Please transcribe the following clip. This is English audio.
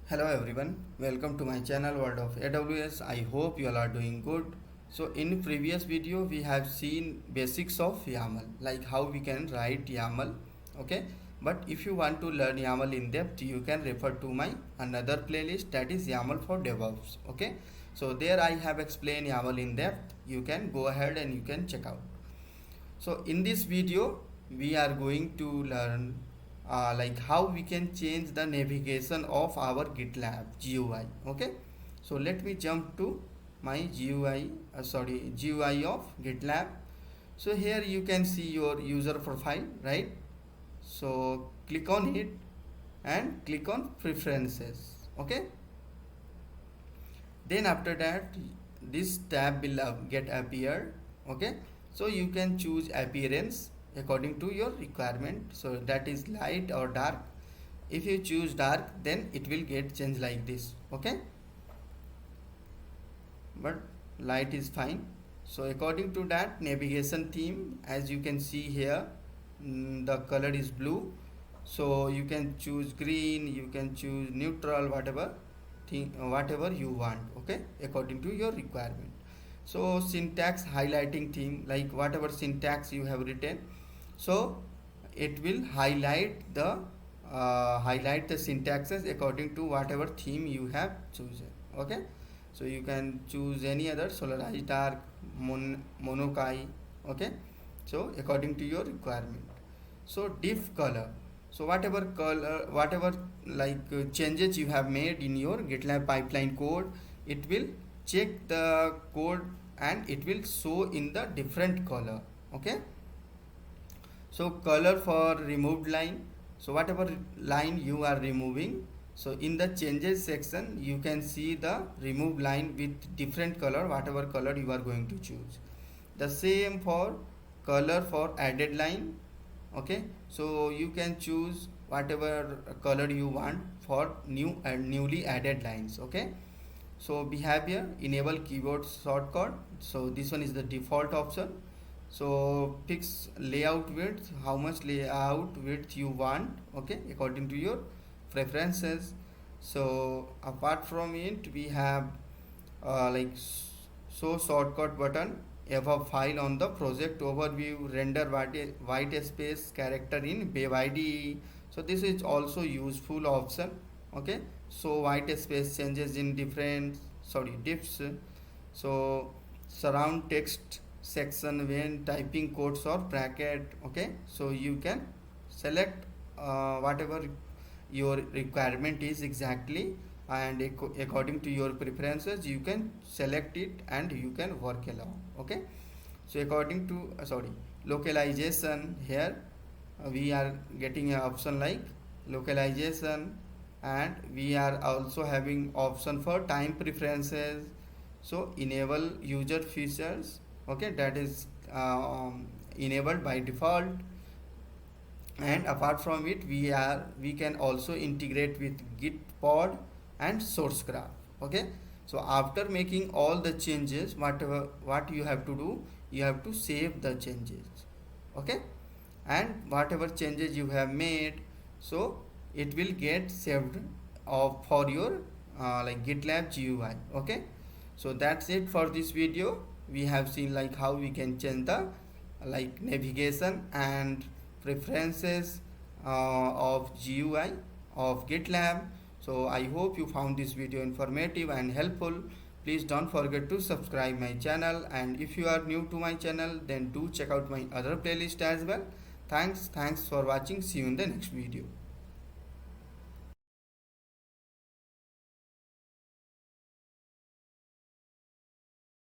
Hello everyone, welcome to my channel World of AWS. I hope you all are doing good. So in previous video we have seen basics of YAML, like how we can write YAML, okay? But if you want to learn YAML in depth, you can refer to my another playlist, that is YAML for DevOps, okay? So there I have explained YAML in depth. You can go ahead and you can check out. So in this video we are going to learn like how we can change the navigation of our GitLab GUI. Okay, so let me jump to my GUI of GitLab. So here you can see your user profile, right? So click on it and click on preferences. Okay, then after that this tab will get appeared. Okay, so you can choose appearance according to your requirement, so that is light or dark. If you choose dark, then it will get changed like this. Okay, but light is fine. So according to that navigation theme, as you can see here, the color is blue, so you can choose green, you can choose neutral, whatever you want, okay, according to your requirement. So syntax highlighting theme, like whatever syntax you have written, so it will highlight the syntaxes according to whatever theme you have chosen. Okay, so you can choose any other, Solarized dark, monokai, okay, so according to your requirement. So diff color, so whatever color, whatever changes you have made in your GitLab pipeline code, it will check the code and it will show in the different color. Okay, so color for removed line, so whatever line you are removing, so in the changes section you can see the removed line with different color, whatever color you are going to choose. The same for color for added line. Okay, so you can choose whatever color you want for new and newly added lines. Okay, so behavior, enable keyboard shortcut, so this one is the default option. So fix layout width, how much layout width you want, okay, according to your preferences. So apart from it, we have show shortcut button above file on the project overview, render white space character in BYD. So this is also useful option. Okay, so white space changes in diffs. So surround text section when typing quotes or bracket. Okay, so you can select whatever your requirement is exactly, and according to your preferences you can select it and you can work along. Okay, so according to localization, here we are getting an option like localization, and we are also having option for time preferences. So enable user features, okay, that is enabled by default. And apart from it, we can also integrate with git pod and source graph. Okay, so after making all the changes, what you have to do, you have to save the changes. Okay, and whatever changes you have made, so it will get saved for your GitLab GUI. Okay, so that's it for this video. We have seen like how we can change the navigation and preferences of GUI of GitLab. So I hope you found this video informative and helpful. Please don't forget to subscribe my channel, and if you are new to my channel, then do check out my other playlist as well. Thanks for watching. See you in the next video.